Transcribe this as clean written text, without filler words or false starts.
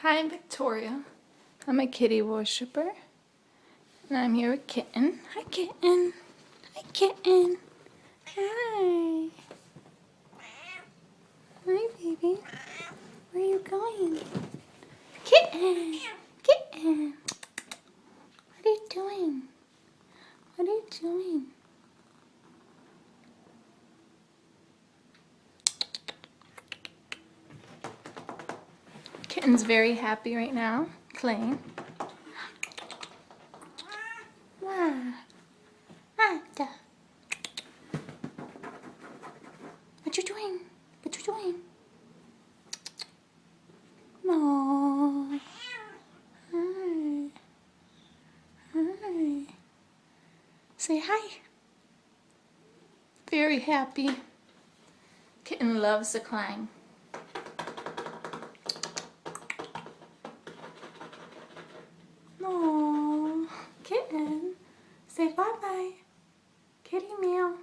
Hi, I'm Victoria. I'm a kitty worshiper. And I'm here with Kitten. Hi, Kitten. Hi, Kitten. Hi. Hi, baby. Where are you going? Kitten. Kitten. What are you doing? What are you doing? Kitten's very happy right now, playing. Wow. Ada. What you doing? What you doing? No. Hi. Hi. Say hi. Very happy. Kitten loves to climb. No. Kitten. Say bye-bye. Kitty meow.